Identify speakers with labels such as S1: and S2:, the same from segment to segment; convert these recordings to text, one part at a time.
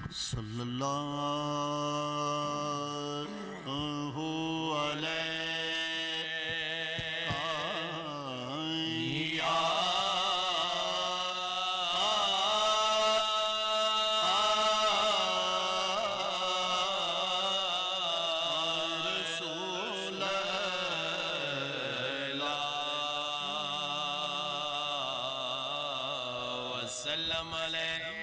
S1: صلی اللہ علیہ یا رسول اللہ وسلم علیہ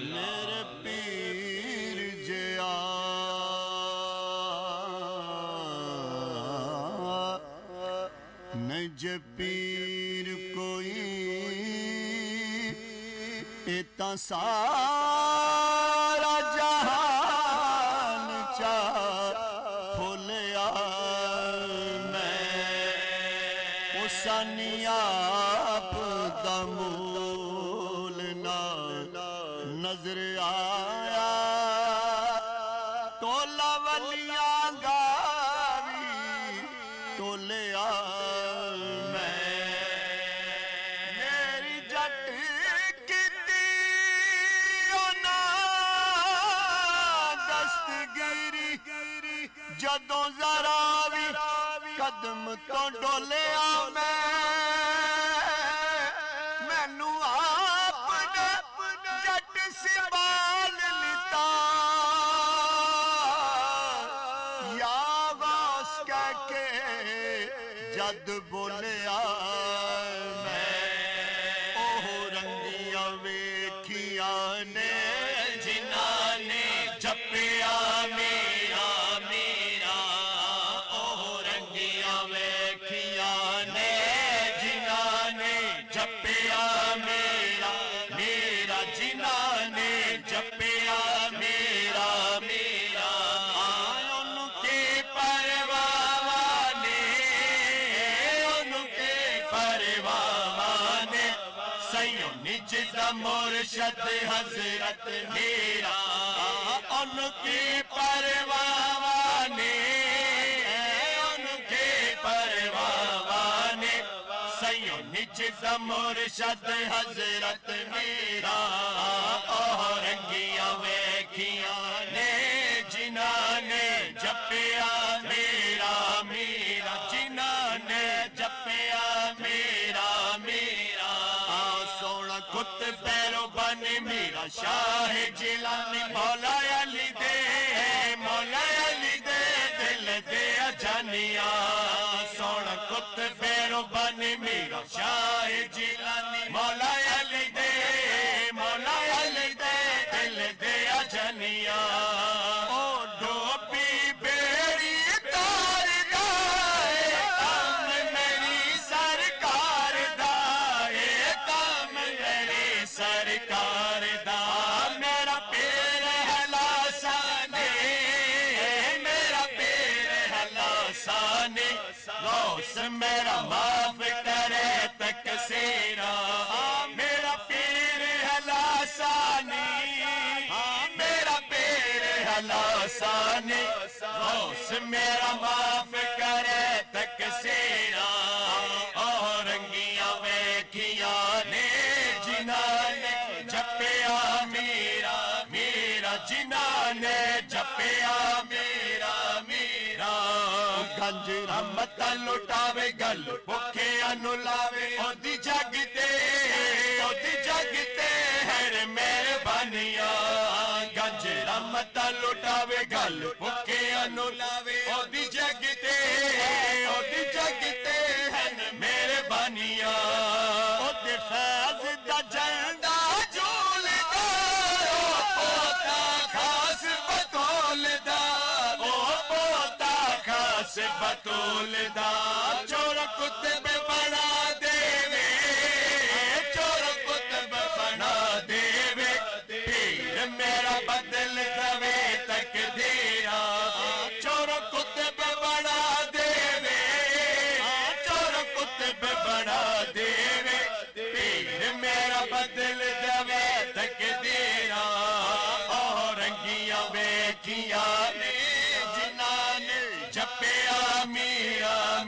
S1: میرے پیر جیا نج پیر کوئی اتا سارا جہان چاہ بھولیا میں اسانی آپ دمول نظر آیا تولا ولیاں گاوی تولیا میں میری جٹ کیتی اونا دستگیری جدوں ذرا بھی قدم تو ڈولیا مینو آپ نے جٹ سنبھال لیتا یا غوث کہہ کے جد بولیا میں اوہ رنگیاں ویکھیاں نے جنہاں نے جپیا میرا میرا اوہ رنگیاں ویکھیاں نے جنہاں نے جپیا میرا میرا جنہاں نے جپیا میرا میرا ان کے پروانے سیوں نج دا مرشد حضرت میرا ان کے پروانے سیوں نج دا مرشد حضرت میرا رنگیاں ویکھیاں نے جنہاں نے جپیا میرا میرا جنہاں نے جپیا میرا میرا سونا کت پیرو بن میرا شاہ جیلانی مولا علی دے دل دے اجانیاں سونا کت پیرو بن میرا شاہ جیلانی مولا علی دے دل دے اجانیاں او ڈوبی بیڑی تار دائے کام میری سرکار دائے کام میری سرکار دا میرا پیر ہے لاسانے میرا پیر ہے لاسانے غوث میرا معاف کرے تقصیرہ میرا پیر ہے لاسانی میرا پیر ہے لاسانی غوث میرا معاف کرے تقصیرہ اور رنگیاں ویکھیاں نے جنہاں نے جپیا میرا میرا جنہاں نے جپیا میرا میرا گنج رحمت لٹاوے گل بھوکے انو لاوے او دی جگتے ہر مہربانیاں گنج رحمت لٹاوے گل بھوکے انو لاوے او دی جگتے ہر مہربانیاں او دے فیض دا جھنڈا جھول دا او پوتا خاص بطول دا او پوتا خاص بطول دا چور کتب بنا دیوے چور کتب بنا دیوے پیر میرا بدل دوے تقدیرہ چور کتب بنا دیوے چور کتب بنا دیوے پیر میرا بدل دوے تقدیرہ اور رنگیاں ویکھیاں نے جنہاں نے جپیا میرا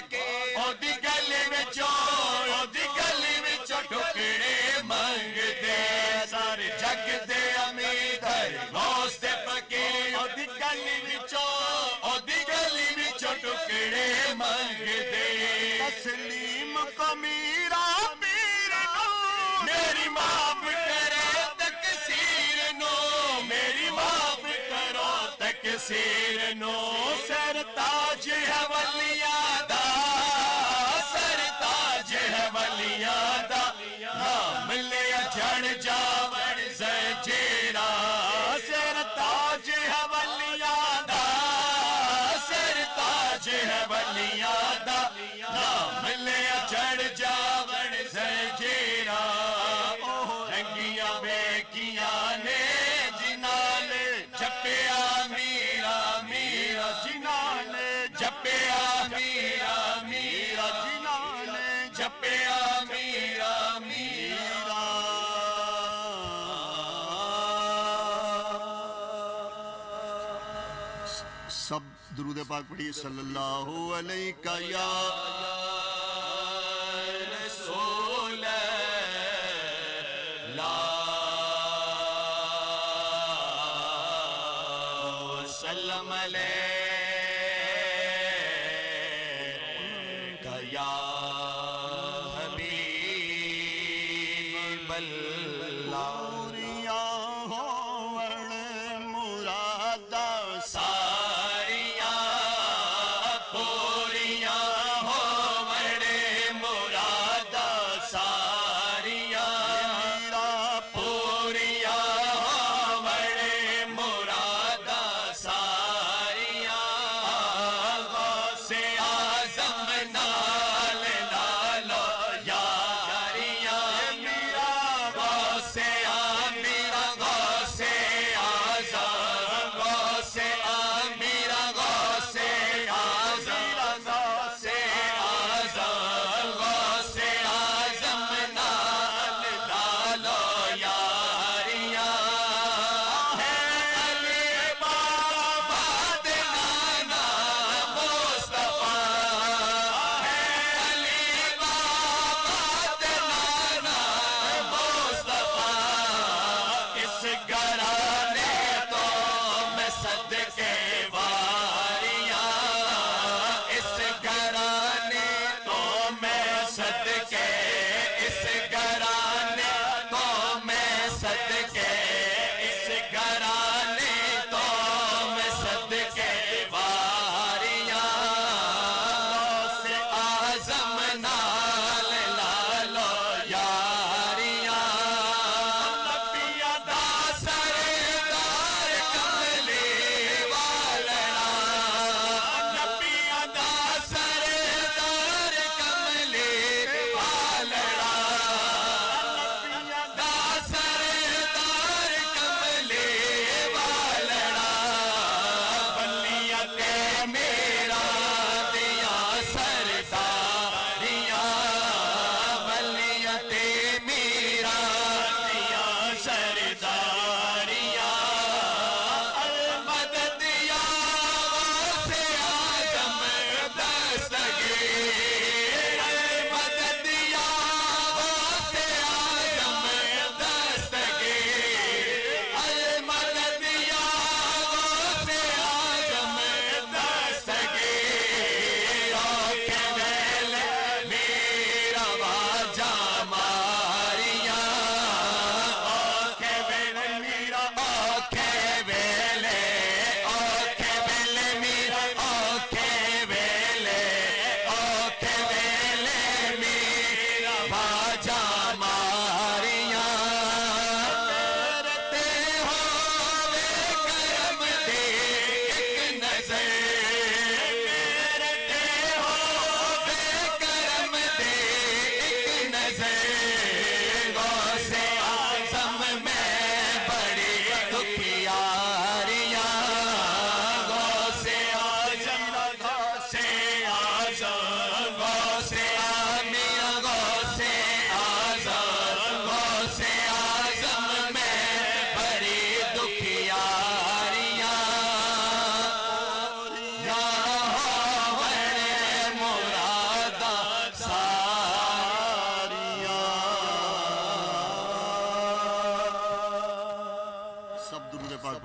S1: فقیر اودی گلی وچوں ٹکڑے منگدے سارے جگ دے امید ہے غوث تے فقیر اودی گلی وچوں ٹکڑے منگدے تسلیم کو میرا پیر نو میری معاف کرے تقصیر نو میری معاف کرو تقصیر نو سرتاج ہے ولیاں دا سرتاج ہے ولیاں دا نام لیا جھڑ جاوڑ زنجیرا سرتاج ہے ولیاں دا سرتاج ہے ولیاں دا نام لیا جھڑ جاوڑ زنجیرا رنگیاں بیکیاں نے جنہاں نے جپیا میرا میرا جنہاں نے جپیا میرا میرا جنہاں نے جپیا میرا میرا سب درود پاک پڑھیے صلی اللہ علیہ یا رسول اللہ وسلم علیہ یا حبیب اللہ مرادا ساریاں پوریاں ہو بڑے مرادا ساریاں پوریاں ہو بڑے مرادا ساریاں غوث اعظم نال لالو یاریاں میرا غوث اعظم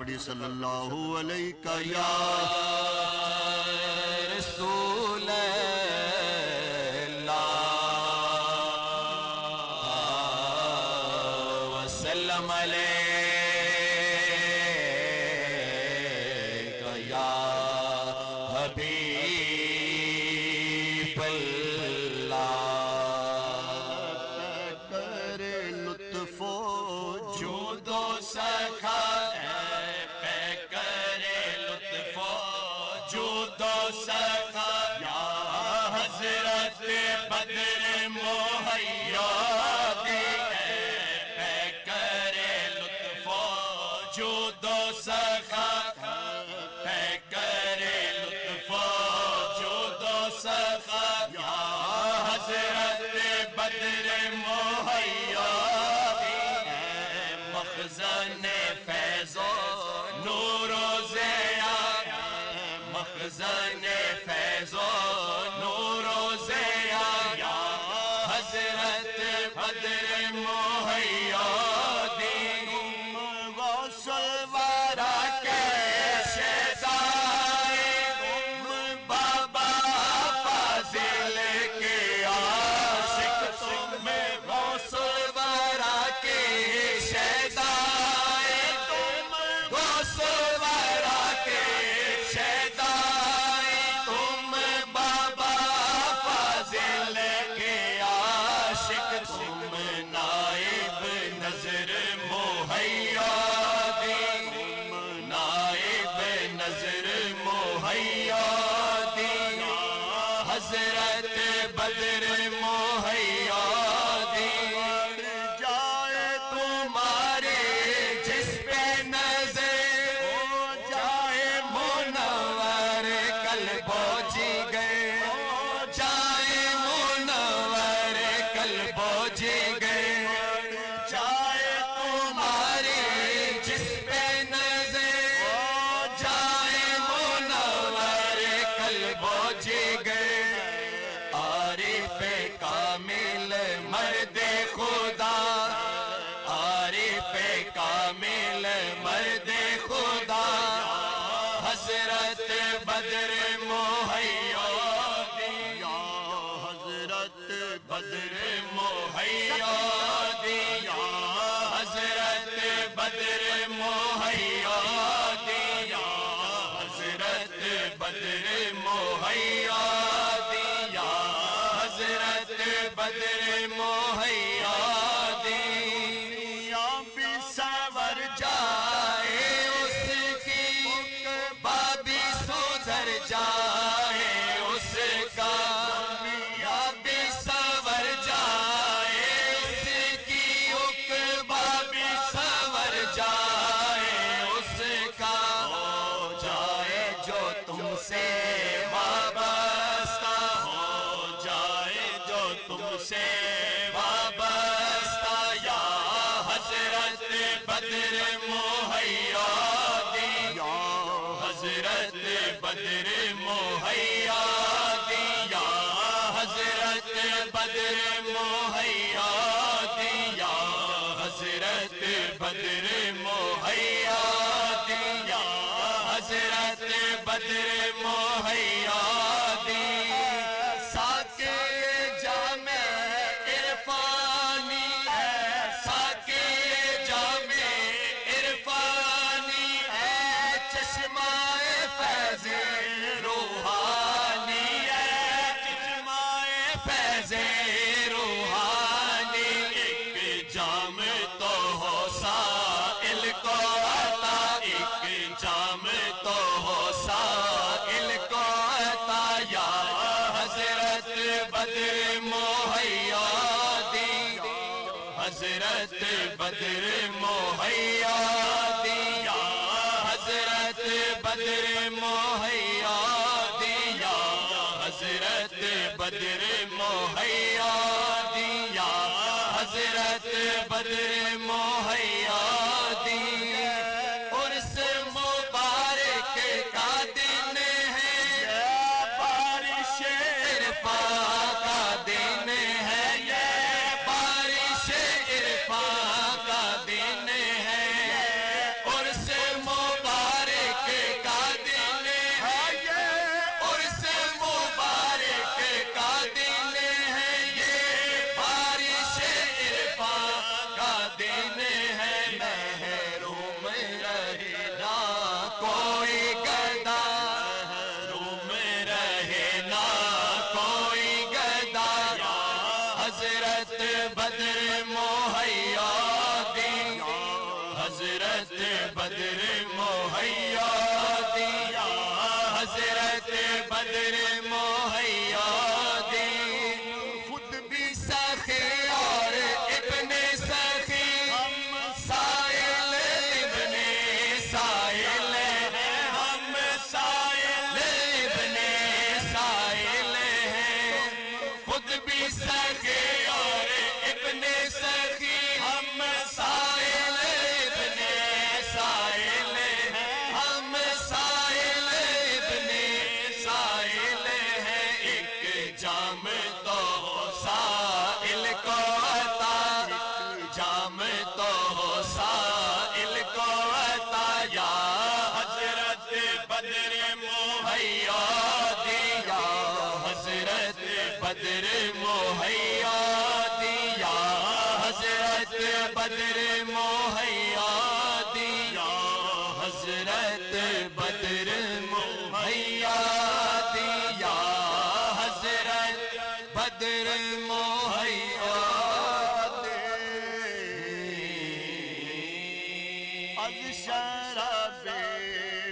S2: پڑھی صلی اللہ علیہ یا
S1: رسول اللہ وسلم علیکہ یا حبیب اللہ
S2: کرے لطف و
S1: جود و سخا پہ کرے لطف و جود و سخا یا حضرت بدر مہیا دی پہ کرے لطف و جود و سخا پہ کرے لطف و جود و سخا یا حضرت بدر مہیا مخزن فیض و نور و ضیا مخزن فیض و نور و ضیا یا حضرت بدر مہیا دی غوث الورا کے شہدائے بابا فاضل کے عاشق تم غوث الورا کے شہدائے تم غوث الورا کے شہدائے تم بابا فاضل کے عاشق تم نائب نظر مہیا دی نائب نظر مہیا دی حضرت بدر مہیا دی جائے تمہارے جس پہ نظر ہو جائے منور قلب و جگر جائے منور قلب و جگر جائے تمہارے جس پہ نظر ہو جائے منور قلب و جگر عارف کامل مرد خدا عارف کامل مرد خدا حضرت بدر مہیا دی
S2: یا حضرت
S1: بدر مہیا دی یا حضرت بدر مہیا دی یا حضرت بدر مہیا دی یا حضرت بدر مہیا دی یا بھی سنور جائے اس کی بابی سدھر جائے اس کا یا بھی سنور جائے اس کی بابی سنور جائے اس کا ہو جائے جو تم سے وابستہ ہو جائے جو تم سے وابستہ یا حضرت بدر مہیا دی
S2: یا
S1: حضرت بدر مہیا دی یا حضرت بدر مہیا دی یا حضرت بدر مہیا دی یا حضرت بدر مہیا دی ساکے جام عرفانی ہے ساکے جام عرفانی ہے چشمہ فیض روحانی ہے چشمہ فیض روحانی ایک جام تو ہو سائل کو عطا ایک جام تو ہو سائل کو عطا یا حضرت بدر مہیا دی حضرت بدر مہیا دی یا حضرت بدر مہیا دی یا حضرت بدر مہیا دی یا حضرت بدر مہیا دی عرس مبارک کا دن ہے بارش عرفان کا دن ہے یہ بارش عرفان کا دن ہے عرس مبارک بدر مہیا دیا حضرت بدر مہیا دی خود بھی سخی اور ابن سخی ہم سائل ابن سائل ہیں ہم سائل ابن سائل ہیں خود بھی سخی اور ابن سخی ہم سائل ابن سائل ہیں ہم سائل ابن سائل ہیں ایک جام تو سائل کو عطا جام تو سائل کو عطا یا حضرت بدر مہیا دیا حضرت بدر مہیا دیا حضرت بدر مہیا دیا حضرت بدر مہیا دیا حضرت بدر مہیا
S2: از شرف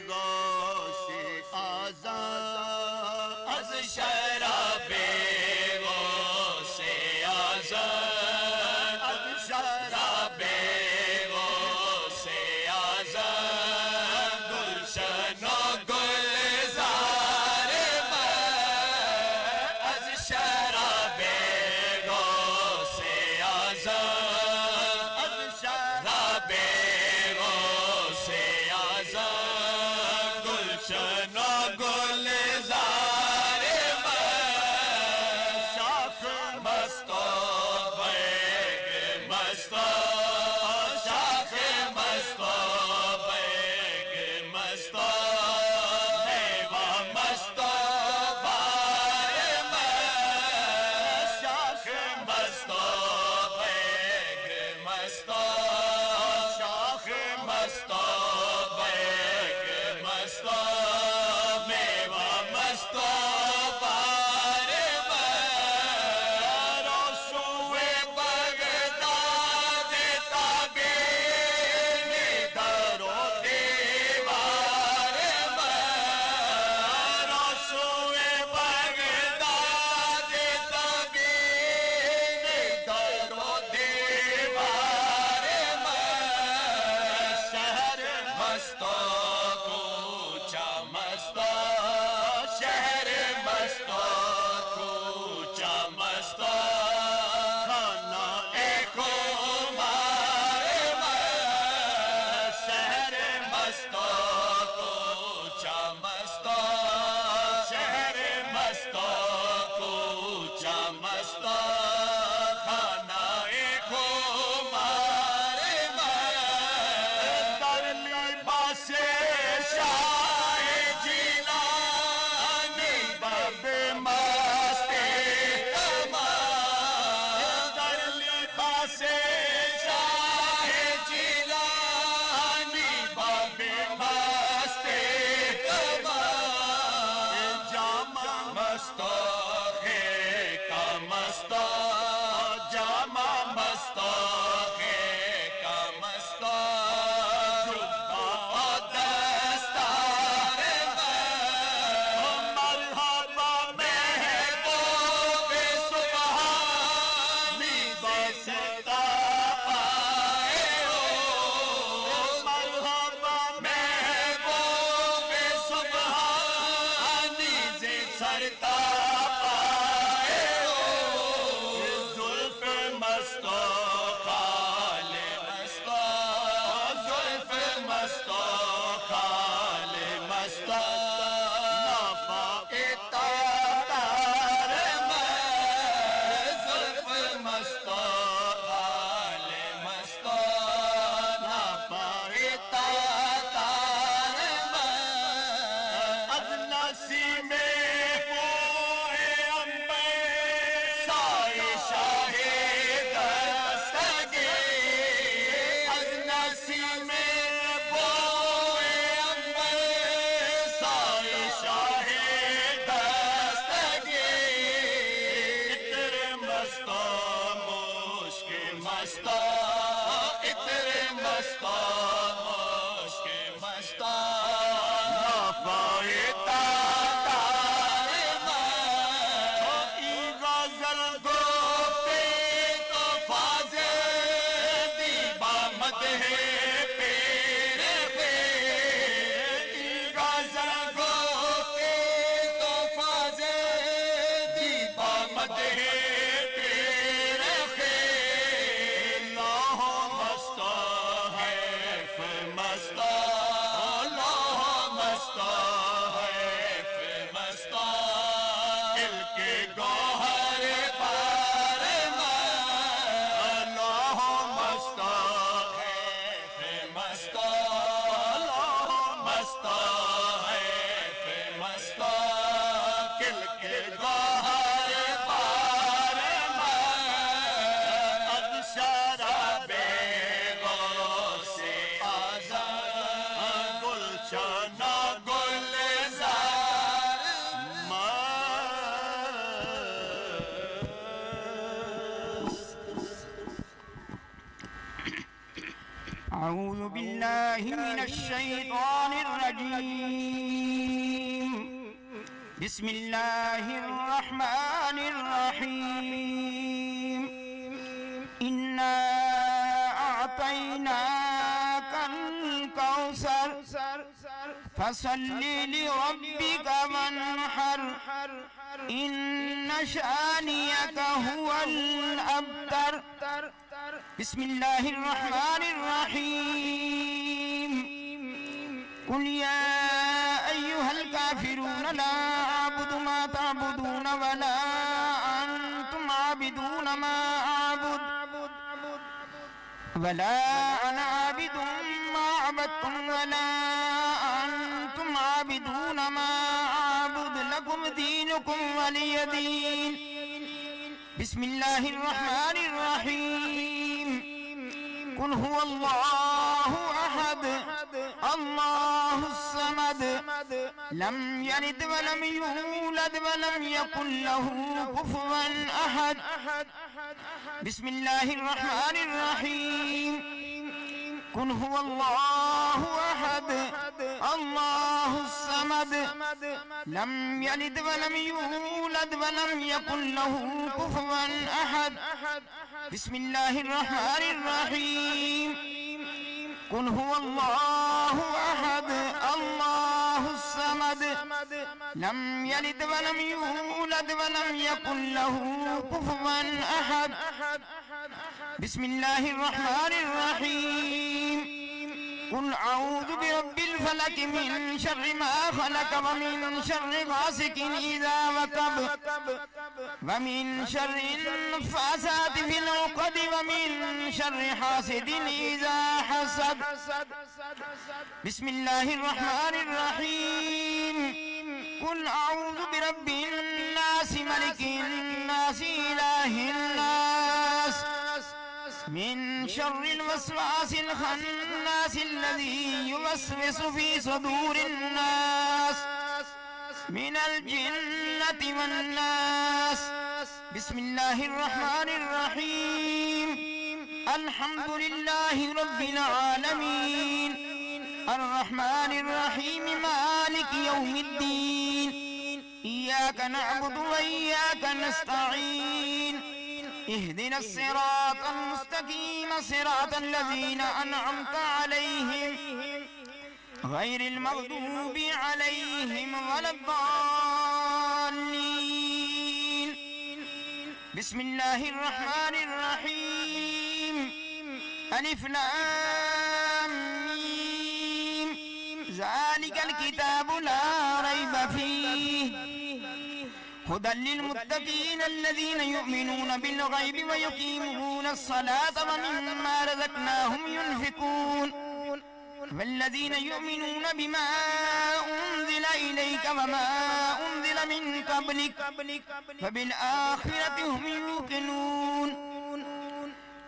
S2: غوث آزاد
S1: از شراب غوث آزاد از شراب غوث آزاد گلشن و گلزار میں از شراب غوث آزاد از شراب غوث آزاد گلشن و گلزار میں شاخ مصطفی مصطفی شاخ مصطفی مصطفی و مصطفی میں شاخ مصطفی مصطفی شاخ مصطفی مصطفی و مصطفی میں رسول بغداد تابعین در و دیوار میں رسول بغداد تابعین در و دیوار میں شہر مستہ کوچا مستہ شہر مستہ کوچا مستہ خانہ خمار میں شہر مستہ کوچا مستہ شہر مستہ کوچا مستہ خانہ خمار میں در لباس شاہ جیلانی باب مست کمال در لباس شاہ جیلانی باب مست کمال جامع مستاخی کا مستہ جامع مستاخی کا مستہ جبہ دستار میں مرحبا محبوب سبحانی بستا پائے ہو مرحبا محبوب سبحانی سے سرتا پائے ہو زلف مستہ خال مستہ زلف مستہ خال مستہ نافع تار میں زلف مستہ خال مستہ نافع تار میں از نسیم بوئے انبر سائے شاہ دستگی از نسیم بوئے انبر سائے شاہ دستگی عطر مستہ مشک مستہ عطر مستہ مشک
S3: أعوذ بالله من الشيطان الرجيم بسم الله الرحمن الرحيم إنا أعطيناك الكوثر فصل لربك وانحر إن شانئك هو الأبتر بسم الله الرحمن الرحيم قل يا أيها الكافرون لا أعبد ما تعبدون ولا أنتم عابدون ما أعبد ولا أنا عابد ما عبدتم ولا أنتم عابدون ما أعبد لكم دينكم ولي دين بسم الله الرحمن الرحيم قل هو الله أحد الله الصمد لم يلد ولم يولد ولم يكن له كفوا أحد بسم الله الرحمن الرحيم قل هو الله أحد الله الصمد لم يلد ولم يولد ولم يكن له كفوا أحد بسم الله الرحمن الرحيم قل هو الله أحد الله الصمد لم يلد ولم يولد ولم يكن له كفوا أحد بسم الله الرحمن الرحيم قل أعوذ برب الفلك من شر ما خلق ومن شر غاسق إذا وقب ومن شر النفاثات في العقد ومن شر حاسد إذا حسد بسم الله الرحمن الرحيم قل أعوذ برب الناس ملك الناس إله الناس من شر الوسواس الخناس الذي يوسوس في صدور الناس من الجنة والناس بسم الله الرحمن الرحيم الحمد لله رب العالمين الرحمن الرحيم مالك يوم الدين إياك نعبد وإياك نستعين اهدنا الصراط المستقيم صراط الذين أنعمت عليهم غير المغضوب عليهم ولا الضالين بسم الله الرحمن الرحيم ألف لام ميم ذلك الكتاب لا ريب فيه هدى للمتقين الذين يؤمنون بالغيب ويقيمون الصلاة ومما رزقناهم ينفقون والذين يؤمنون بما أنزل إليك وما أنزل من قبلك وبالآخرة هم يوقنون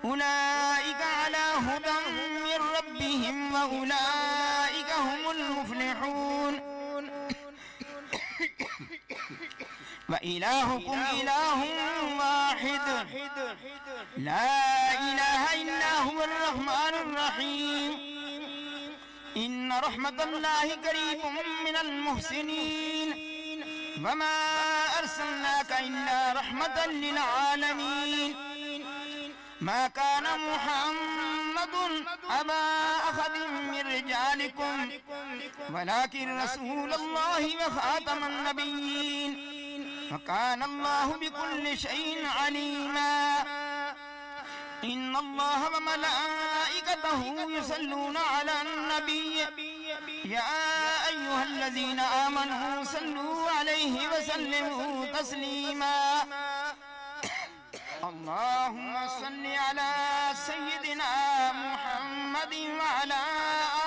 S3: أولئك على هدى من ربهم وأولئك هم المفلحون وإلهكم إله واحد لا إله إلا هو الرحمن الرحيم إن رحمة الله قريب من المحسنين وما أرسلناك إلا رحمة للعالمين ما كان محمد أبا أحد من رجالكم ولكن رسول الله وخاتم النبيين وكان الله بكل شيء عليما إن الله وملائكته يصلون على النبي يا أيها الذين آمنوا صلوا عليه وسلموا تسليما اللهم صل على سيدنا محمد وعلى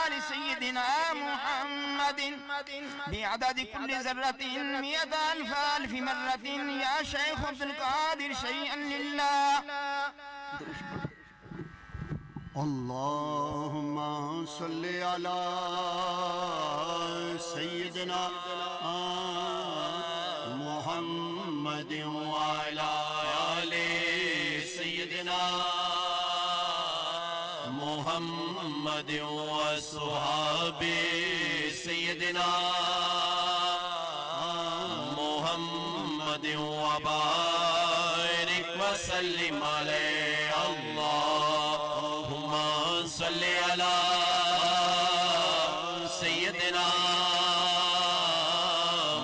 S3: آل سيدنا محمد بعدد كل ذرة 100,000 مرة يا شيخ عبد القادر شيئا لله
S2: اللهم صل على سيدنا محمد وعلى آل سيدنا
S1: محمد وصحاب سيدنا محمد وبارك وسلم عليه اللهم صل على سيدنا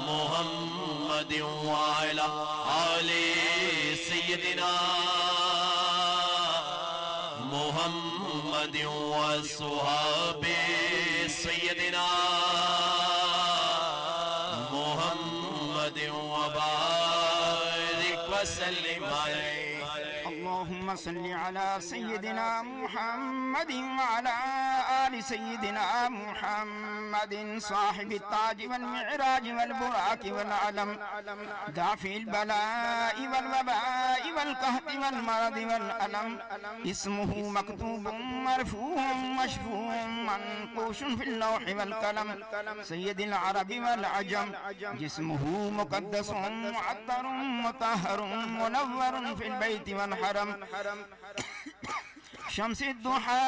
S1: محمد وعلى آل سيدنا محمد وصحاب سيدنا محمد وبارك وسلم عليه
S3: اللهم صل على سيدنا محمد وعلى آل سيدنا محمد صاحب التاج والمعراج والبراق والعلم دافع البلاء والوباء والقهط والمرض والألم اسمه مكتوب مرفوع مشفوع منقوش في اللوح والقلم سيد العرب والعجم جسمه مقدس معطر مطهر منور في البيت والحرم شمس الضحى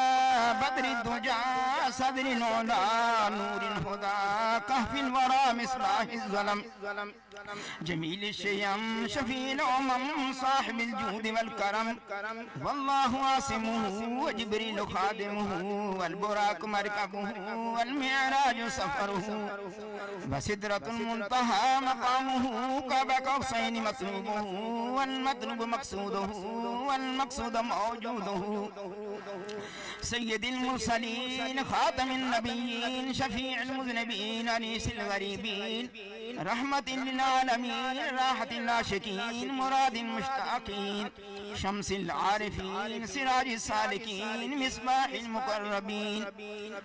S3: بدر الدجى صدر العلا نور الهدى كهف الورى مصباح الظلم جميل الشيم شفيع الأمم صاحب الجود والكرم والله عاصمه وجبريل خادمه والبراق مركبه والمعراج سفره وسدرة المنتهى مقامه قاب قوسين مطلوبه والمطلوب مقصوده والمقصود موجوده سيد المرسلين خاتم النبيين شفيع المذنبين أنيس الغريبين رحمة للعالمين راحة العاشقين مراد المشتاقين شمس العارفين سراج السالكين مصباح المقربين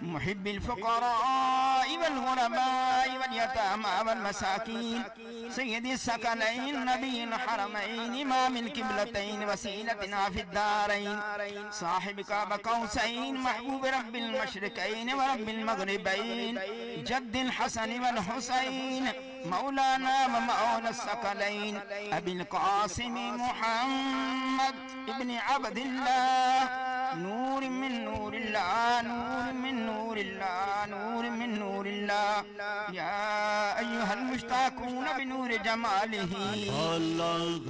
S3: محب الفقراء والغرباء واليتامى والمساكين سيد الثقلين نبي الحرمين إمام القبلتين وسيلتنا في الدارين صاحب قاب قوسين محبوب رب المشرقين ورب المغربين جد الحسن والحسين مولانا ومولى الثقلين أبي القاسم محمد ابن عبد الله نور من نور الله نور من نور الله نور من نور الله يا أيها المشتاقون بنور جماله
S1: الله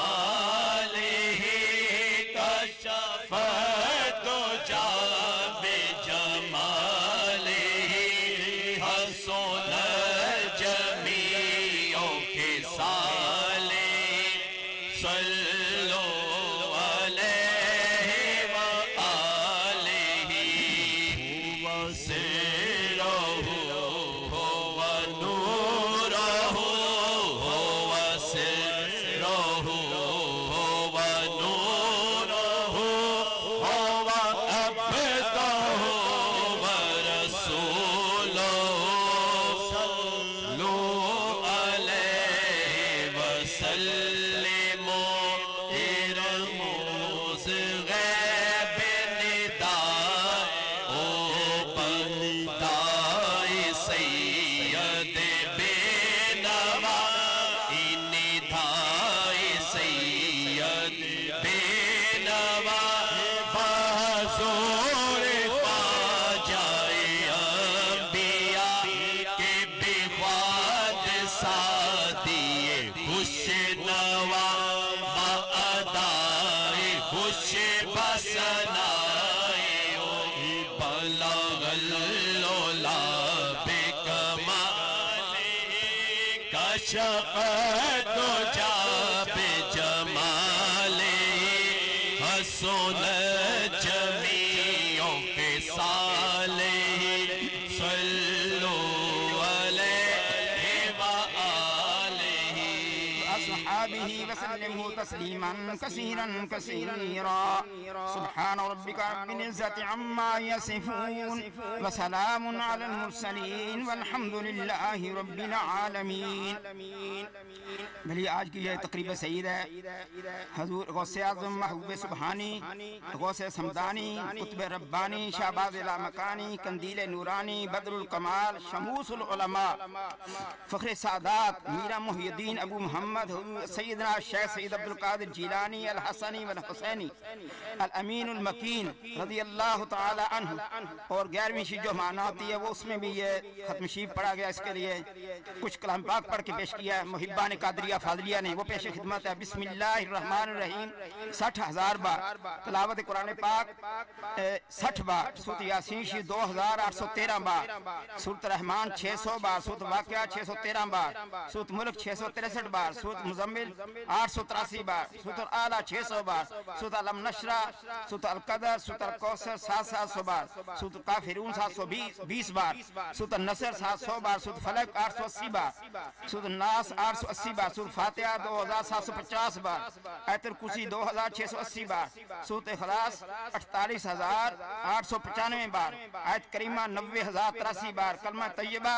S1: بكماله كشف الدجى بجماله حسن جميع خصاله صلوا عليه وآله وسره ونوره وسره ونوره وعبده ورسوله صلوا عليه وسلموا ارموز غيب النداء وبنداء سيد بنوا النداء سيد بنوا بحضور خواجہ انبیاء کے بخواد سادی خوش نوا بادائے خوش بسنائے بلغ اللولا بکمالہ کشف الدجى بجمالہ حسن جميع خصاله صلوا عليه وآله
S3: وأصحابه وسلموا تسليما كثيرا كثيرا سبحان ربك رب العزة عما يصفون وسلام على المرسلين والحمد لله رب العالمين میری آج کی یہ تقریب سعید ہے حضور غوث اعظم محبوب سبحانی غوث سمدانی قطب ربانی شہباز لامکانی قندیل نورانی بدر الکمال شموس العلماء فخر سادات میرا محی الدین ابو محمد سیدنا شیخ سید عبد القادر جیلانی الحسنی والحسینی الامین المکین رضی اللہ تعالی عنہ. اور 11ویں شیف جو معنی ہوتی ہے وہ اس میں بھی یہ ختم شیف پڑھا گیا. اس کے لیے کچھ کلام پاک پڑھ کے پیش کیا ہے محبان قادریہ فاضلیہ نے, وہ پیش خدمت ہے. بسم اللہ الرحمن الرحیم 60,000 بار تلاوت قرآن پاک 60 بار. سورۃ یاسین شریف 2813 بار. سورۃ رحمان 600 بار. سورۃ واقعہ 613 بار. سورۃ ملک 663 بار. سورۃ مزمل 883 بار. سورۃ الاعلیٰ 600 بار. سورۃ علم نشرہ, سورۃ القدر, سورۃ الکوثر 700 بار. سورۃ کافرون 720 بار. سورۃ النصر 700 بار. سورۃ فلق 880 بار. سورۃ الناس 880 بار. سورۃ فاتحہ 2750 بار. آیت الکرسی 2680 بار. سورۃ اخلاص 48895 بار. آیت کریمہ 90083 بار. کلمہ طیبہ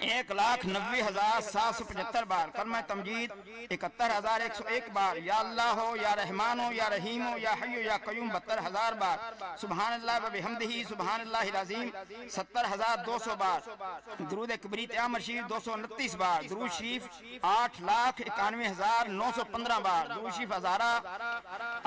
S3: 1,90,775 بار. کلمہ تمجید 71,101 بار. یا اللہ ہو یا رحمان ہو یا رحیم ہو یا حی یا قیوم 72,000 بار. سبحان اللہ و بحمدہ سبحان اللہ العظیم 70,200 بار. درود کبریت عامر شریف 229 بار. درود شریف 8,91,915 بار. درود شریف ہزارہ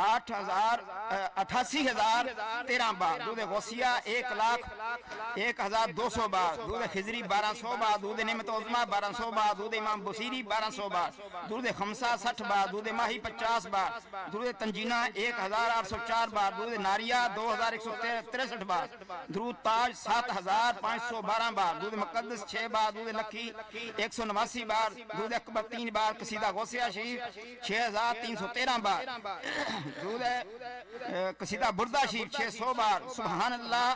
S3: 88,013 بار. درود غوثیہ 1,01,200 بار. درود خضری 1200 بار. درود نعمت عظمیٰ 1200 بار. درود امام بصیری 1200 بار. درود خمسہ 60 بار. درود ماہی 50 بار. درود تنجینہ 1,804 بار. درود ناریہ 2,163 بار. درود تاج 7,512 بار. درود مقدس 6 بار. درود لکھی 189 بار. درود اکبر 3 بار. قصیدہ غوثیہ شریف 6,313 بار. درود قصیدہ بردہ شریف 600 بار. سبحان اللہ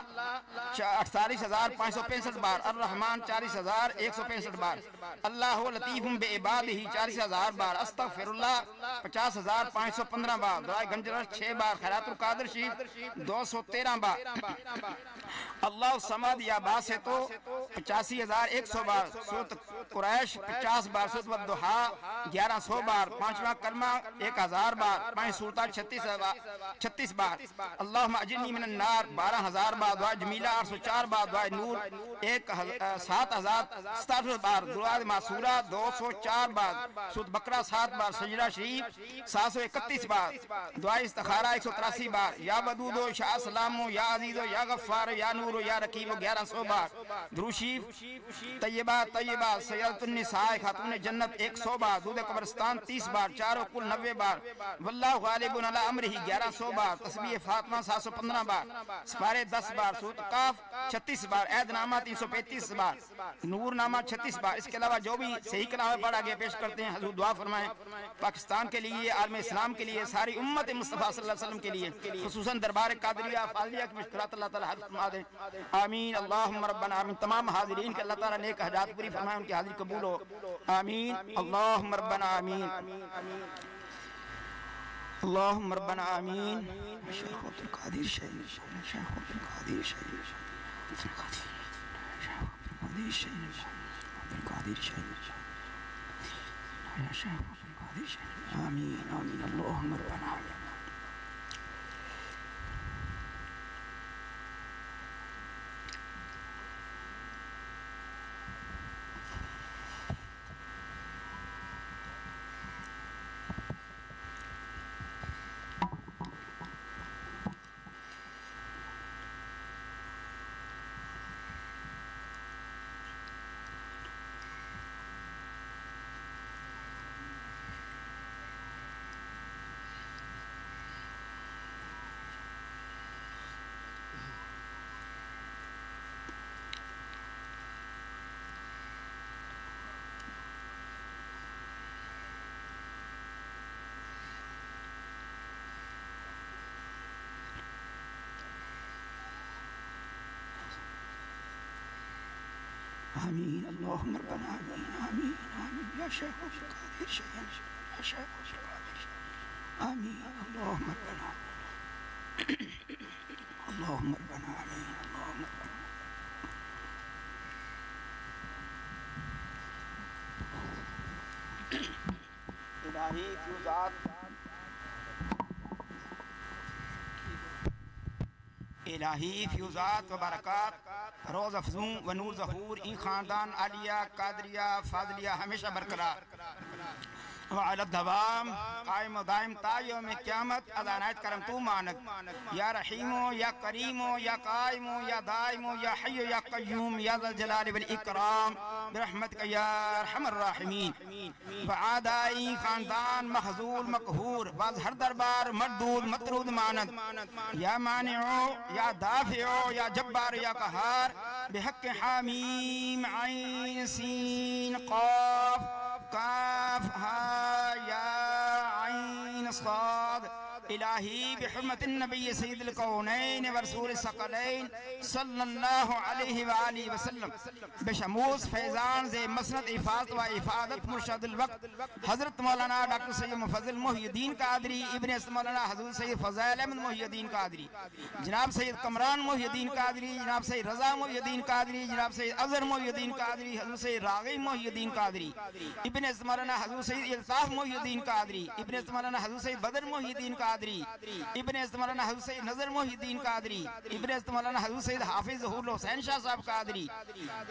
S3: 48,565 بار. الرحمن 40,165 بار. اللہ لطیف بعبادہ 40,000 بار. استغفر اللہ 50,515 بار. دعائے گنجرش 6 بار. خیرات القادر شریف 213 بار. اللہ صمد یا باسطو 85,100 بار. سورۃ قریش 50 بار. سورۃ والضحیٰ 1100 بار. 5واں کلمہ 1,000 بار. 5 سورتیں 36 بار. اللہم اجرنی من النار 12,000 بار. دعا جمیلہ 804 بار. دعا نور 7,067 بار. دعا معصورہ 204 بار. سورۃ بقرہ 7 بار. سجدہ شریف 731 بار. دعا استخارہ 183 بار. یا ودود و شاہ سلام و یا عزیز و یا غفار یا نور و یا رقیب 1100 بار. درود شریف طیبہ سیدۃ النساء خاتون جنت 100 بار. درود قبرستان 30 بار. چاروں کل 90 بار. واللہ غالب علی امرہ 1100 بار. تسبیح فاطمہ 715 بار. سپارے 10 بار. سورۃ قاف 36 بار. عید نامہ 335 بار. نور نامہ 36 بار. اس کے علاوہ جو بھی صحیح کلام پڑھ آگے پیش کرتے ہیں حضور دعا فرمائیں پاکستان کے لیے, عالم اسلام کے لیے, ساری امت مصطفیٰ صلی اللہ علیہ وسلم کے لیے, خصوصاً دربار قادریہ فاضلیہ کی مشکلات اللہ تعالیٰ حل فرما دیں. آمین. اللہم ربنا آمین. تمام حاضرین کے اللہ تعالیٰ نیک حاجات پوری فرمائیں, ان کی حاضری قبول ہو. آمین. اللہم ربنا آمین. اللہم ربنا آمین. شیخ عبد القادر شیخ شیخ عبد القادر شیخ عبد القادر شیخ عبد القادر شیخ عبد القادر شیخ شیخ عبد القادر شیخ. آمین آمین. اللہم ربنا آمین. آمین. اللہم ربنا آمین. آمین آمین. یا شیخ عبد القادر شیخ یا شیخ عبد القادر شیخ. آمین. اللہم ربنا آمین. اللہم ربنا آمین. اللہم ربنا الہی فیوزات الہی فیوزات و برکات روز افزوں و نور ظہور این خاندان عالیہ قادریہ فاضلیہ ہمیشہ برقرار. وعلى الدوام قائم و دائم تا یوم قیامت عنایت کرم تو مانک یا رحیم یا کریم یا قائم یا دائم یا حی یا قیوم یا ذا الجلال والاکرام برحمتک یا ارحم الراحمین وعادائی خاندان محظول مقہور باز ہر دربار مردود مطرود مانند یا مانع یا دافع یا جبار یا قہار بحق حامیم عین سین قاف کاف ہا یا عین صاد الہی بحرمت النبی سید القونین ورسول الثقلین صلی اللہ علیہ وآلہ وسلم بشموس فیضان زی مسند افاظت و افادت مرشد الوقت حضرت مولانا ڈاکٹر سید مفضل محی الدین قادری ابن مولانا حضرت سید فضائل احمد محی الدین قادری جناب سید کمران محی الدین قادری جناب سید رضا محی الدین قادری جناب سید اظہر محی الدین قادری حضرت سید راغی محی الدین قادری ابن مولانا حضرت سید الطاف محی الدین قادری ابن مولانا حضرت سید بدر محی الدین قادری ابن مولانا حضرت سید نظر محی الدین قادری ابن مولانا حضرت سید حافظ ظہور حسین شاہ صاحب قادری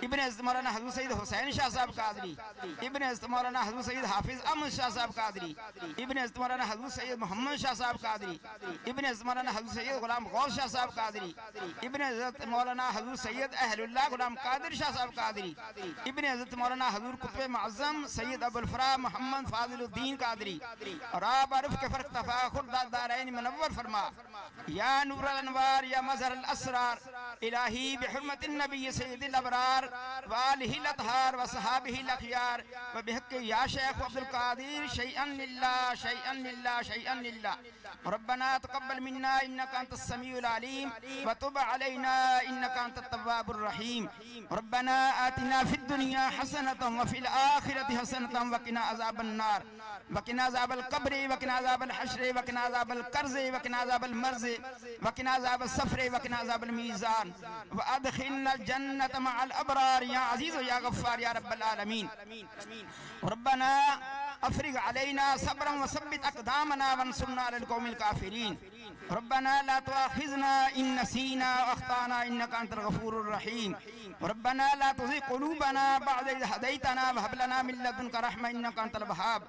S3: ابن مولانا حضرت سید حسین شاہ صاحب قادری ابن مولانا حضرت سید حافظ احمد شاہ صاحب قادری ابن مولانا حضرت سید محمد شاہ صاحب قادری ابن مولانا حضرت سید غلام غوث شاہ صاحب قادری ابن مولانا حضرت سید اہل اللہ غلام قادر شاہ صاحب قادری ابن مولانا حضرت قطب معظم سید ابو الفرا محمد فاضل الدین قادری اور آپ عرف کے فرق تفاخر دارین منور فرما یا نور الانوار یا مظہر الاسرار الہی بحرمت النبی سید الابرار والہ الاطہار وصحابہ الاخیار وبحق یا شیخ عبد القادر شیئا للہ شیئا للہ شیئا للہ ربنا تقبل منا انك انت السميع العليم وتب علينا انك انت التواب الرحيم ربنا آتنا في الدنيا حسنة وفي الآخرة حسنة وقنا عذاب النار وقنا عذاب القبر وقنا عذاب الحشر وقنا عذاب القرز وقنا عذاب المرز وقنا عذاب السفر وقنا عذاب الميزان وادخلنا الجنة مع الأبرار يا عزيز يا غفار يا رب العالمين ربنا افرغ علينا صبرا وثبت اقدامنا وانصرنا على القوم الكافرين ربنا لا تؤاخذنا ان نسينا واخطانا انك انت الغفور الرحيم ربنا لا تزغ قلوبنا بعد إذ هديتنا وهب لنا من لدنك رحمة انك انت الوهاب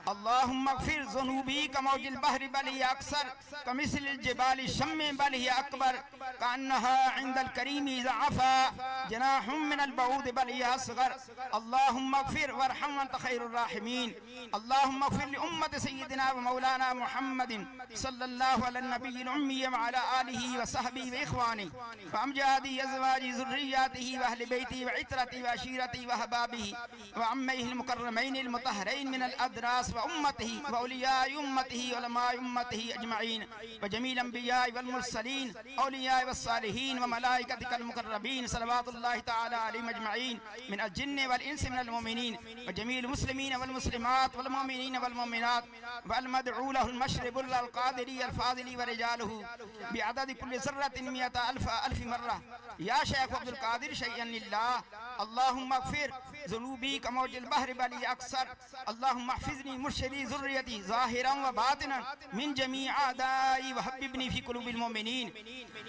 S3: اللهم اغفر ذنوبي كموج البحر بل هي اكثر كمثل الجبال شم بل هي اكبر كأنها عند الكريم اذا عفا جناح من البعوض بل هي اصغر اللهم اغفر وارحم وانت خير الراحمين اللهم اغفر لأمة سيدنا ومولانا محمد صلى الله على النبي الأمي وعلى آله وصحبه وإخوانه وأمجاده أزواجه ذرياته وأهل بيته وعترته وعشيرته وأحبابه وعميه المكرمين المطهرين من الأدراس وأمته وأولياء أمته وعلماء أمته أجمعين وجميع الأنبياء والمرسلين أولياء والصالحين وملائكتك المقربين صلوات الله تعالى عليهم أجمعين من الجن والإنس من المؤمنين وجميع المسلمين والمسلمات والمؤمنين والمؤمنات والمدعو له المشرب القادري الفاضل ورجاله بعدد كل ذرة 100,000 مرة يا شيخ عبد القادر شيئا لله اللهم اغفر ذنوبي كموج البحر بل أكثر اللهم احفظني مرشدي ذريتي ظاهرا وباطنا من جميع أعدائي وحببني في قلوب المؤمنين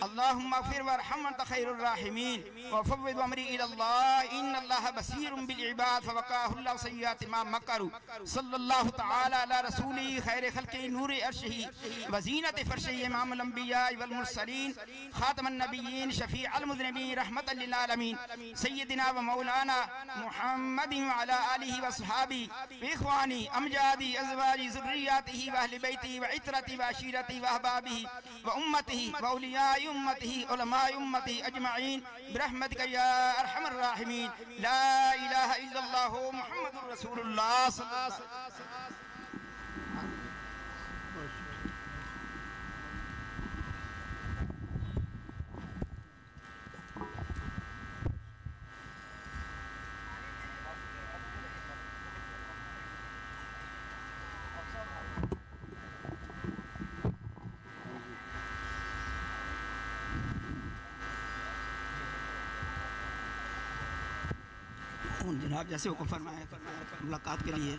S3: اللهم اغفر وارحم وانت خير الراحمين وفوض أمري إلى الله إن الله بصير بالعباد فوقاه الله سيئات ما مكروا صلى الله تعالى على رسوله خير خلقه نور عرشه وزينة فرشه إمام الأنبياء والمرسلين خاتم النبيين شفيع المذنبين رحمة للعالمين سيدنا ومولانا محمد وعلى آله وصحابه وإخواني أمجادي أزواجي ذرياته وأهل بيته وعترته وعشيرته وأحبابه وأمته وأولياء أمته علماء أمته أجمعين برحمتك يا أرحم الراحمين لا إله إلا الله محمد رسول الله صلى الله عليه وسلم جناب جیسے حکم فرمائے ملاقات کے لیے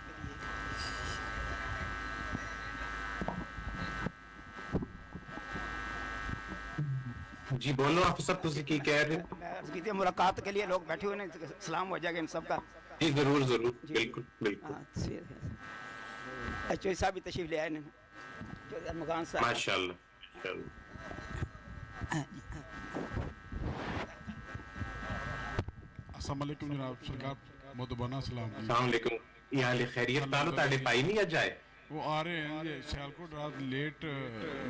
S4: جی بولو آپ سب تسی کی کہہ رہے
S3: ہیں ملاقات کے لیے لوگ بیٹھے ہوئے ہیں سلام ہو جائے گا ان سب کا
S4: جی ضرور ضرور بالکل بالکل
S3: چودھری صاحب بھی تشریف لے آئے ہیں، چودھری ارمغان صاحب.
S4: ماشاءاللہ.
S5: السلام علیکم جناب سرکار مدبانہ سلام.
S4: السلام علیکم. یہ حال خیریت تانو تاڑے پائی نہیں جائے؟
S5: وہ آ رہے ہیں یہ سیالکوٹ رات لیٹ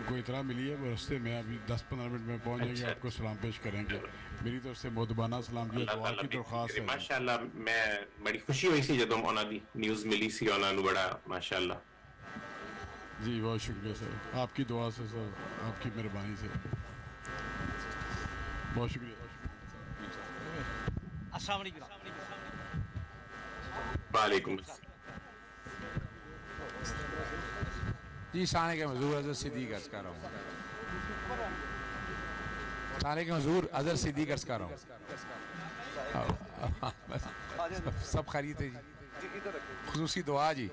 S5: کو اطلاع ملی ہے، وہ رستے میں ابھی 10-15 منٹ میں پہنچ جائیں گے، آپ کو سلام پیش کریں گے. میری طرف سے مدبانہ سلام کی دعا کی درخواست ہے.
S4: ماشاءاللہ میں بڑی خوشی ہوئی سی جدوں انہاں دی نیوز ملی سی، انہاں نو بڑا ماشاءاللہ.
S5: جی بہت شکریہ سر، آپ کی دعا سے سر، آپ کی مہربانی سے بہت شکریہ.
S6: السلام علیکم.
S4: وعلیکم السلام.
S7: جی سانے کے حضور حضرت صدیق عرض کر رہا ہوں. سانے کے حضور حضرت صدیق عرض کر رہا ہوں. سب خیریت ہے جی، خصوصی دعا جی.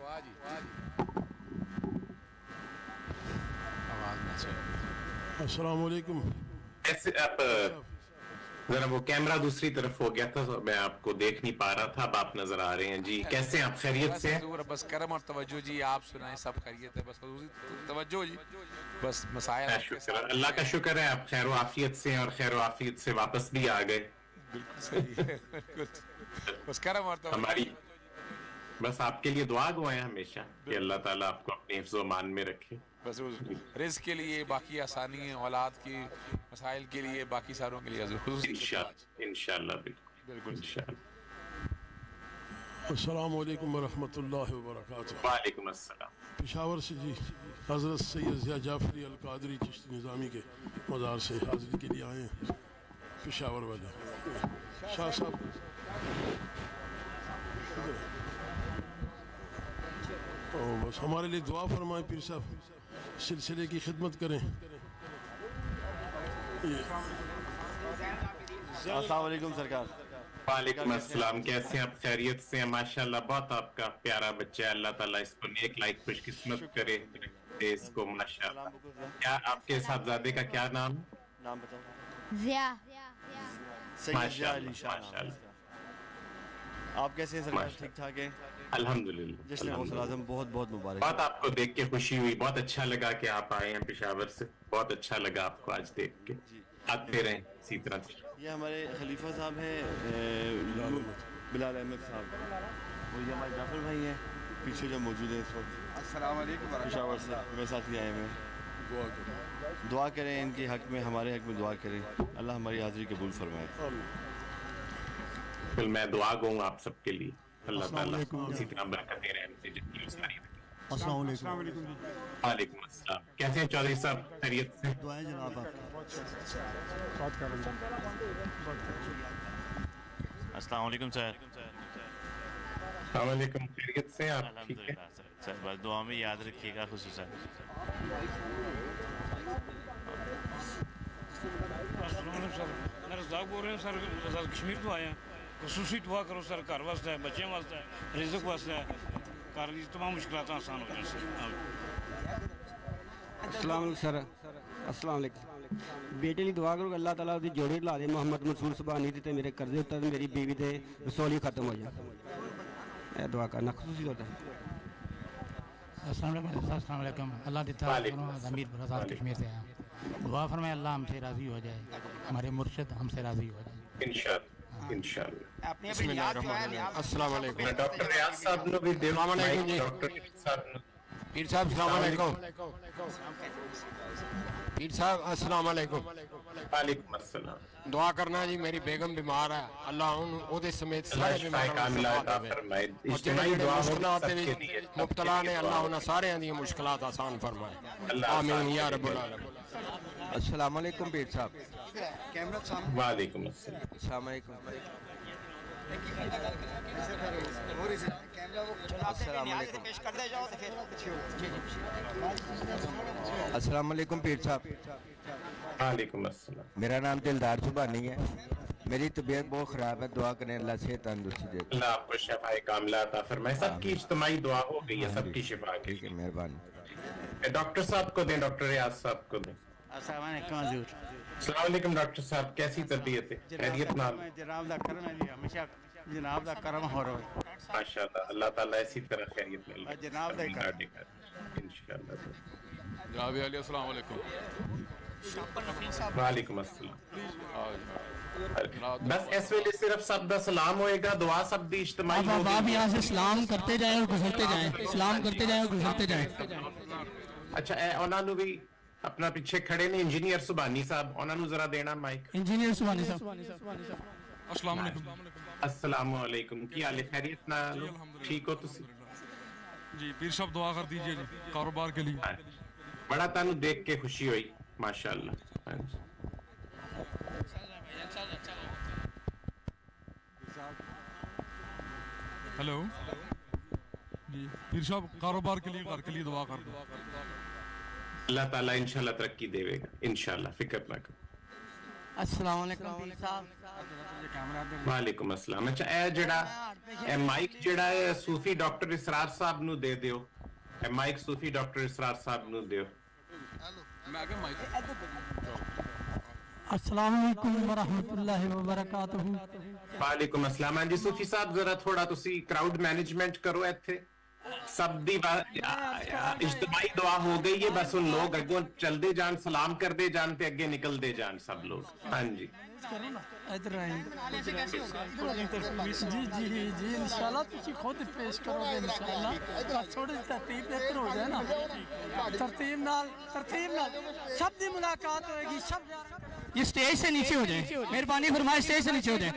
S5: السلام علیکم.
S4: ایسے آپ ذرا وہ کیمرہ دوسری طرف ہو گیا تھا، میں آپ کو دیکھ نہیں پا رہا تھا، اب آپ نظر آ رہے ہیں. جی کیسے ہیں آپ؟ خیریت سے ہیں؟
S7: بس کرم اور توجہ جی، آپ سنائیں سب خیریت ہے، بس خصوصی توجہ جی، بس مسائل.
S4: اللہ کا شکر ہے آپ خیر و عافیت سے ہیں، اور خیر و عافیت سے واپس بھی آ گئے.
S7: بالکل صحیح ہے. بس کرم اور توجہ.
S4: ہماری بس آپ کے لیے دعا گوئیں ہمیشہ کہ اللہ تعالیٰ آپ کو اپنے حفظ و امان میں رکھے.
S7: بس رزق کے لیے، باقی آسانی ہیں، اولاد کی مسائل کے لیے، باقی ساروں کے لیے خصوصی
S4: انشاءاللہ. بالکل انشاءاللہ.
S5: السلام علیکم ورحمۃ اللہ وبرکاتہ.
S4: وعلیکم السلام.
S5: پشاور سے جی حضرت سید ضیاء جعفری القادری چشتی نظامی کے مزار سے حاضری کے لیے آئے ہیں پشاور والے. شاہ صاحب بس ہمارے لیے دعا فرمائیں، پیر صاحب سلسلے کی خدمت کریں.
S2: السلام علیکم سرکار.
S4: وعلیکم السلام. کیسے ہیں آپ؟ خیریت سے ہیں ماشاءاللہ. بہت آپ کا پیارا بچہ ہے، اللہ تعالیٰ اس کو نیک لائق خوش قسمت کرے اس کو ماشاءاللہ. کیا آپ کے صاحبزادے کا کیا نام؟
S2: نام بتاؤ.
S8: ضیاء.
S2: سید ضیاء علی شاہ. آپ کیسے ہیں سرکار؟ ٹھیک ٹھاک ہیں
S4: الحمدللہ.
S2: جشن غوث اعظم بہت بہت مبارک.
S4: بہت آپ کو دیکھ کے خوشی ہوئی، بہت اچھا لگا کہ آپ آئے ہیں پشاور سے. بہت اچھا لگا آپ کو آج دیکھ کے. آتے رہیں اسی طرح.
S2: یہ ہمارے خلیفہ صاحب ہیں بلال احمد صاحب، وہ یہ ہمارے جعفر بھائی ہیں پیچھے جو موجود ہیں اس وقت.
S3: السلام علیکم.
S2: پشاور سے میرے ساتھ ہی آئے ہوئے ہیں. دعا کریں ان کے حق میں، ہمارے حق میں دعا کریں. اللہ ہماری حاضری قبول فرمائے.
S4: پھر میں دعا گوں آپ سب کے لیے، اللہ تعالیٰ اسی طرح برکتیں رہیں.
S2: السلام علیکم.
S4: وعلیکم السلام. کیسے ہیں چودھری صاحب؟ خیریت سے؟
S2: دعائیں جناب آپ.
S9: السلام علیکم سر.
S4: السلام علیکم. خیریت سے آپ؟ ٹھیک ہے
S9: سر، بس دعا میں یاد رکھیے گا خصوصاً.
S6: السلام علیکم سر، میں رزاق بول رہے ہیں سر، رزاق کشمیر تو آئے ہیں. خصوصی دعا کرو سر، گھر واسطے ہے، بچے واسطے ہے، رزق واسطے ہے، گھر کی تمام مشکلات آسان ہو جائیں سر.
S10: السلام علیکم سر. السلام علیکم. بیٹے لی دعا کرو کہ اللہ تعالیٰ دی جوڑی لا دے، محمد منصور سبحانی تے میرے قرضے اتر، میری بیوی تے رسولی ختم ہو جائے. اے دعا کرنا خصوصی ہوتا ہے.
S11: السلام علیکم. اللہ دیتا ضمیر رضا کشمیر سے آیا. دعا فرمائے اللہ ہم سے راضی ہو جائے، ہمارے مرشد ہم سے راضی ہو جائے
S4: انشاءاللہ. انشاءاللہ.
S7: السلام علیکم.
S4: ڈاکٹر ریاض صاحب نے بھی دے.
S7: السلام علیکم جی. پیر صاحب السلام علیکم. پیر صاحب السلام علیکم.
S4: وعلیکم السلام.
S7: دعا کرنا جی، میری بیگم بیمار ہے، اللہ ان دے سمیت سارے بیماراں نوں شفا دے. اجتماعی دعا مصیبت دے مبتلا نے اللہ انہاں سارے دی مشکلات آسان فرمائے. آمین یا رب العالمین. السلام علیکم پیر صاحب.
S4: وعلیکم السلام.
S7: السلام علیکم. السلام علیکم پیر صاحب.
S4: وعلیکم السلام.
S7: میرا نام دلدار سبحانی ہے، میری طبیعت بہت خراب ہے، دعا کریں اللہ سے تندرستی دے.
S4: اللہ آپ کو شفائے کاملہ عطا فرمائے. سب کی اجتماعی دعا ہو گئی ہے سب کی شفا کی.
S7: ٹھیک ہے، مہربانی.
S4: ڈاکٹر صاحب کو دیں، ڈاکٹر ریاض صاحب کو دیں.
S6: السلام علیکم حضور.
S4: السلام علیکم ڈاکٹر صاحب، کیسی طبیعت ہے؟ خیریت نال؟
S6: جناب دا کرم ہے جی، ہمیشہ
S8: جناب دا کرم ہو رہا ہے
S4: ماشاءاللہ اللہ تعالیٰ اسی طرح خیریت میں لے
S8: جناب دا کرم
S4: انشاءاللہ.
S12: جناب علی السلام علیکم.
S4: وعلیکم السلام. بس اس ویلے صرف سب دا سلام ہوئے گا, دعا سب دی اجتماعی ہوگی.
S11: آپ یہاں سے سلام کرتے جائیں اور گزرتے جائیں, سلام کرتے جائیں اور گزرتے جائیں.
S4: اچھا انہاں نو بھی اپنا پیچھے کھڑے نے انجینئر سبحانی صاحب, انہاں نو ذرا دینا مائک.
S11: انجینئر سبحانی صاحب.
S12: السلام علیکم.
S4: السلام علیکم, کی حال ہے, خیریت نال ٹھیک ہو تسی؟
S12: جی پیر صاحب دعا کر دیجئے جی کاروبار کے لیے.
S4: بڑا تانو دیکھ کے خوشی ہوئی ماشاءاللہ.
S12: ہیلو جی پیر صاحب کاروبار کے لیے گھر کے لیے دعا کر دو.
S4: اللہ تعالیٰ انشاءاللہ ترقی دے گا انشاءاللہ, فکر نہ کرو.
S13: السلام علیکم پیر صاحب.
S4: وعلیکم السلام. اچھا اے جڑا اے مائک جڑا ہے صوفی ڈاکٹر اسرار صاحب نو دے دیو, اے مائک صوفی ڈاکٹر اسرار صاحب نو دیو.
S13: السلام علیکم ورحمۃ اللہ وبرکاتہ.
S4: وعلیکم السلام. ہاں جی صوفی صاحب ذرا تھوڑا تسی کراؤڈ مینجمنٹ کرو ایتھے. سب دی اجتماعی دعا ہو گئی ہے, بس ان لوگ اگوں چل دے جان, سلام کر دے جان تے اگے نکل دے جان سب لوگ. ہاں جی
S13: جی جی جی انشاءاللہ تسی خود پیش کرو گے انشاءاللہ. تھوڑی ترتیب بہتر ہو جائے نا, ترتیب نال سب دی ملاقات ہوئے گی. سب
S11: یہ سٹیج سے نیچے ہو جائیں, مہربانی فرمائے سٹیج سے نیچے ہو جائیں.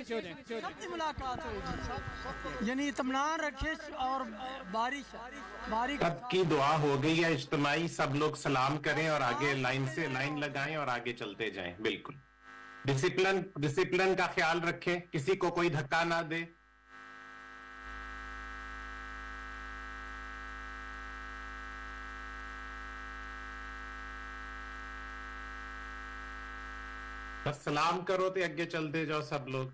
S13: سب دی ملاقات ہوئے گی, یعنی اطمینان رکھے اور بارش
S4: سب کی دعا ہو گئی ہے اجتماعی. سب لوگ سلام کریں اور آگے لائن سے لائن لگائیں اور آگے چلتے جائیں. بالکل ڈسپلن کا خیال رکھیں, کسی کو کوئی دھکا نہ دے. بس سلام کرو تے اگے چلتے جاؤ سب لوگ.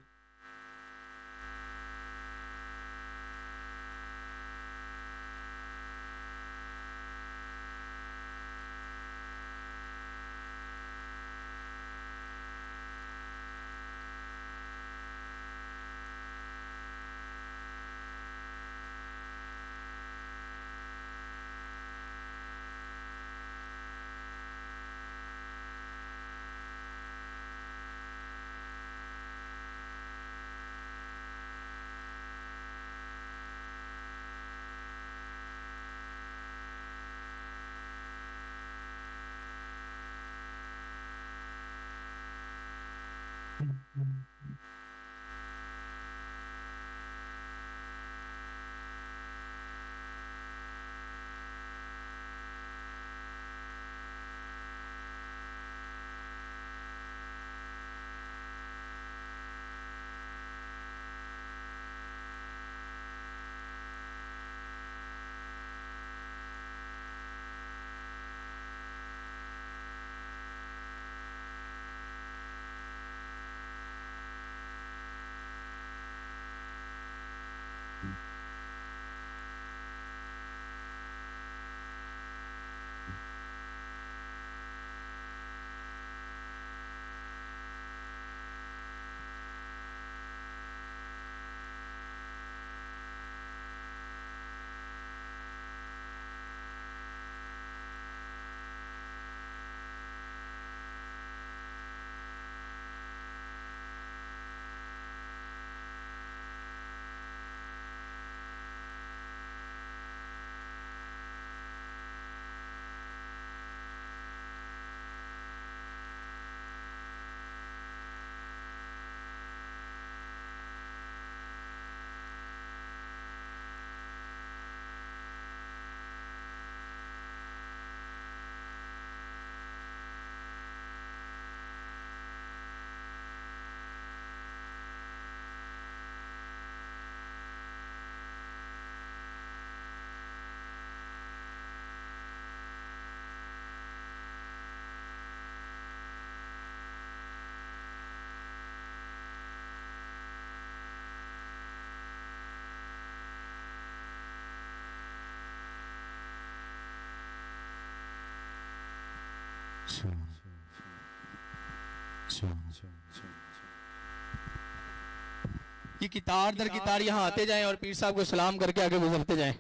S14: کہ قطار در قطار یہاں آتے جائیں اور پیر صاحب کو سلام کر کے آگے گزرتے جائیں.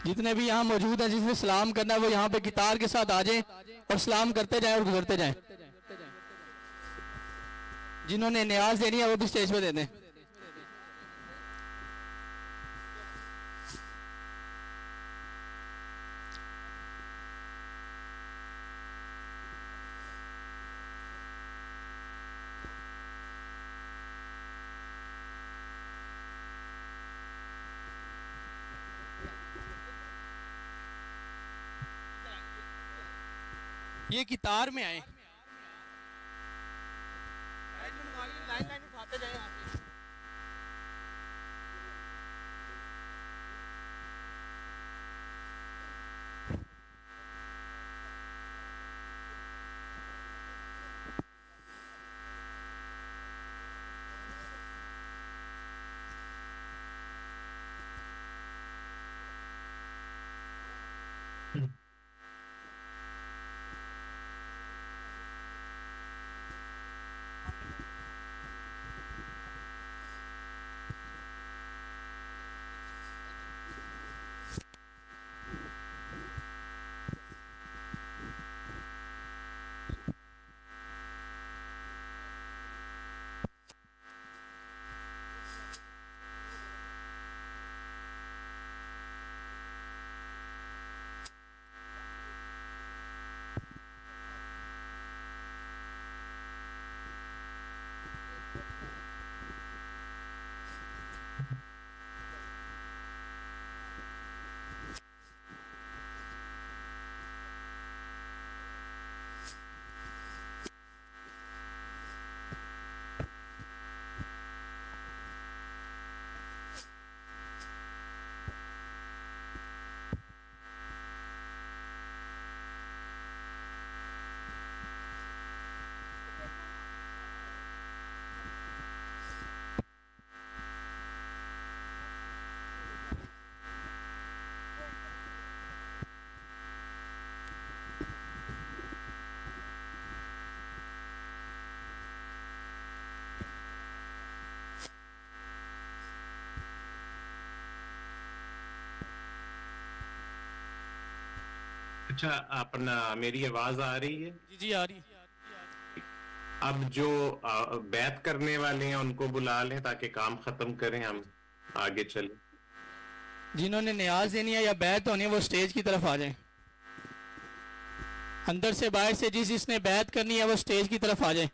S14: جتنے بھی یہاں موجود ہیں جس نے سلام کرنا ہے وہ یہاں پہ قطار کے ساتھ آ جائیں اور سلام کرتے جائیں اور گزرتے جائیں. جنہوں نے نیاز دینی ہے وہ بھی سٹیج پہ دے دیں. یہ قطار میں آئیں. لائن اٹھاتے جائیں.
S4: اچھا اپنا میری آواز آ رہی ہے؟
S14: جی آ رہی.
S4: اب جو بیعت کرنے والے ہیں ان کو بلا لیں تاکہ کام ختم کریں, ہم آگے چلیں.
S14: جنہوں نے نیاز دینی ہے یا بیعت ہونی ہے وہ سٹیج کی طرف آ جائیں. اندر سے باہر سے جس نے بیعت کرنی ہے وہ سٹیج کی طرف آ جائیں.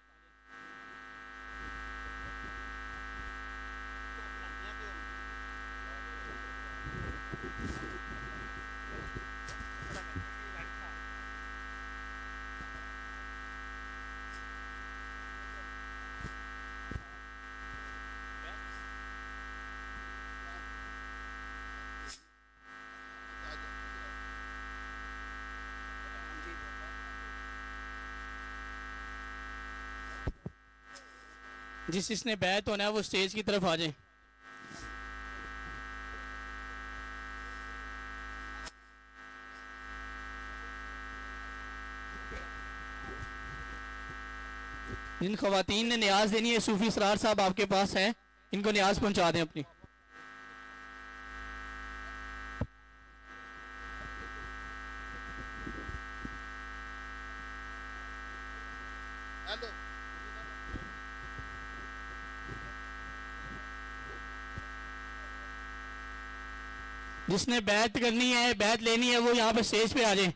S14: جس نے بیعت ہونا ہے وہ سٹیج کی طرف آ جائیں. جن خواتین نے نیاز دینی ہے صوفی اسرار صاحب آپ کے پاس ہیں, ان کو نیاز پہنچا دیں اپنی. جس نے بیعت کرنی ہے بیعت لینی ہے وہ یہاں پہ سٹیج پہ آ جائیں.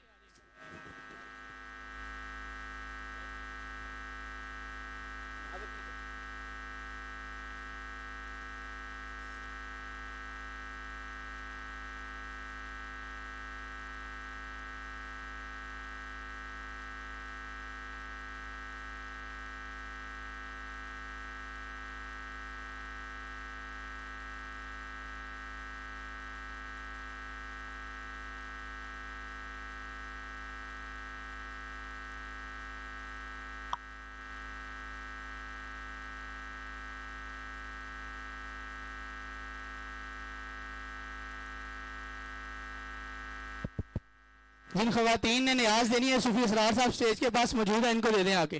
S14: جن خواتین نے نیاز دینی ہے صوفی اسرار صاحب سٹیج کے پاس موجود ہیں, ان کو دے دیں آ کے.